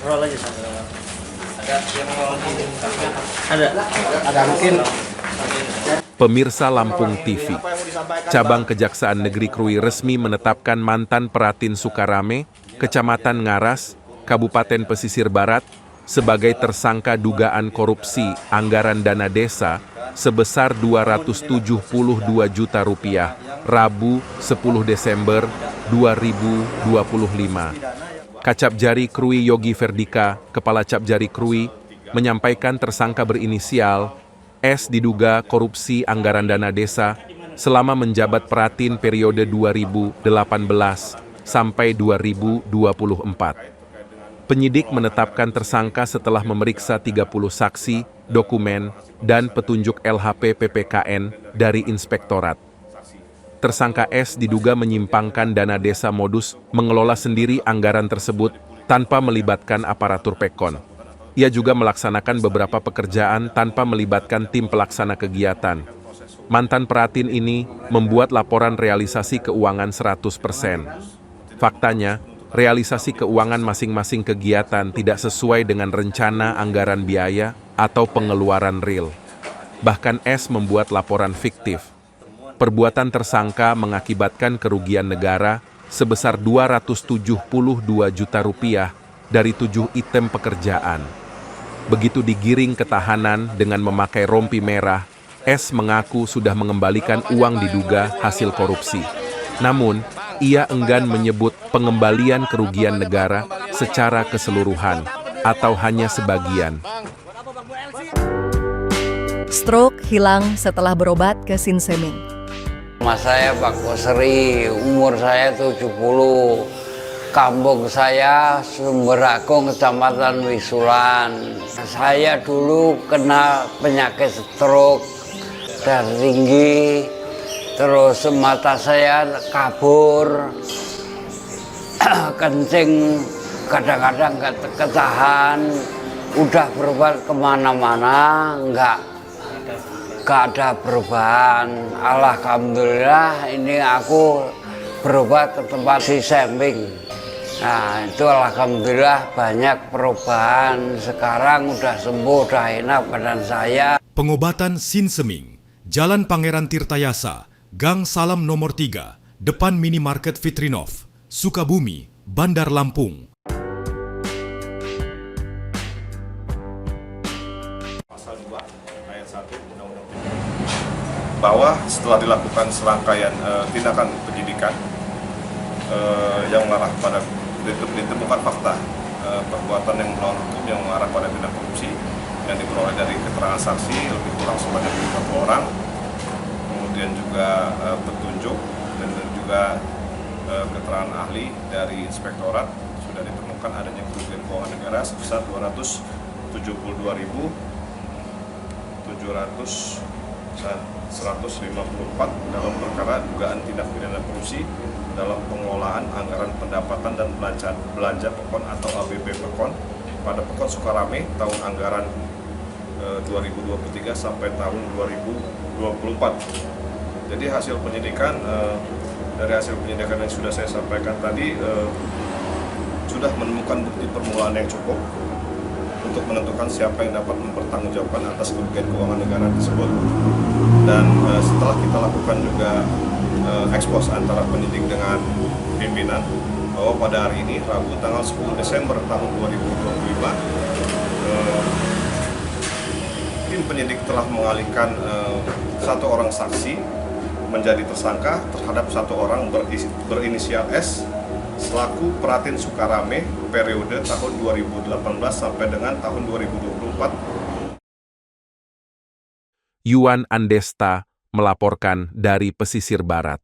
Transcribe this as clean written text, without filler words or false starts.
Roll aja sambil. Ada yang mau Ada mungkin. Pemirsa Lampung TV, Cabang Kejaksaan Negeri Krui resmi menetapkan mantan Peratin Sukarame, Kecamatan Ngaras, Kabupaten Pesisir Barat, sebagai tersangka dugaan korupsi anggaran dana desa sebesar Rp272 juta, Rabu 10 Desember 2025. Kacapjari Krui Yogi Ferdika, Kepala Capjari Krui, menyampaikan tersangka berinisial S diduga korupsi anggaran dana desa selama menjabat Peratin periode 2018 sampai 2024. Penyidik menetapkan tersangka setelah memeriksa 30 saksi, dokumen, dan petunjuk LHP PPKN dari Inspektorat. Tersangka S diduga menyimpangkan dana desa modus mengelola sendiri anggaran tersebut tanpa melibatkan aparatur Pekon. Ia juga melaksanakan beberapa pekerjaan tanpa melibatkan tim pelaksana kegiatan. Mantan Peratin ini membuat laporan realisasi keuangan 100%. Faktanya, realisasi keuangan masing-masing kegiatan tidak sesuai dengan rencana anggaran biaya atau pengeluaran real. Bahkan S membuat laporan fiktif. Perbuatan tersangka mengakibatkan kerugian negara sebesar Rp272 juta dari 7 item pekerjaan. Begitu digiring ke tahanan dengan memakai rompi merah, S mengaku sudah mengembalikan uang diduga hasil korupsi. Namun, ia enggan menyebut pengembalian kerugian negara secara keseluruhan atau hanya sebagian. Stroke hilang setelah berobat ke Sinseming. Mas saya Pak Kosri, umur saya 70. Kampung saya Sumberagung, Kecamatan Wisulan. Saya dulu kena penyakit stroke, darah tinggi, terus mata saya kabur, kencing, kadang-kadang nggak ketahan, udah berobat kemana-mana, nggak ada perubahan. Alhamdulillah ini aku berobat ke tempat Sinseming. Nah itu alhamdulillah banyak perubahan. Sekarang udah sembuh, udah enak badan saya. Pengobatan Sinseming, Jalan Pangeran Tirtayasa, Gang Salam nomor 3, depan Minimarket Fitrinov, Sukabumi, Bandar Lampung. Pasal 2 ayat 1 Undang-Undang bahwa setelah dilakukan serangkaian tindakan penyidikan yang mengarah pada ditemukan fakta perbuatan yang melawan hukum yang mengarah pada tindak korupsi yang diperoleh dari keterangan saksi lebih kurang sebanyak 50 orang, kemudian juga petunjuk dan juga keterangan ahli dari Inspektorat, sudah ditemukan adanya kerugian keuangan negara sebesar Rp272.754 dalam perkara dugaan tindak pidana korupsi dalam pengelolaan anggaran pendapatan dan belanja Pekon atau ABP Pekon pada Pekon Sukarame tahun anggaran 2023 sampai tahun 2024. Jadi hasil penyidikan, dari hasil penyidikan yang sudah saya sampaikan tadi, sudah menemukan bukti permulaan yang cukup untuk menentukan siapa yang dapat mempertanggungjawabkan atas kerugian keuangan negara tersebut. Dan setelah kita lakukan juga ekspos antara penyidik dengan pimpinan, bahwa pada hari ini, Rabu tanggal 10 Desember tahun 2025, tim penyidik telah mengalihkan satu orang saksi menjadi tersangka terhadap satu orang berinisial S selaku Peratin Sukarame periode tahun 2018 sampai dengan tahun 2024. Yuan Andesta melaporkan dari Pesisir Barat.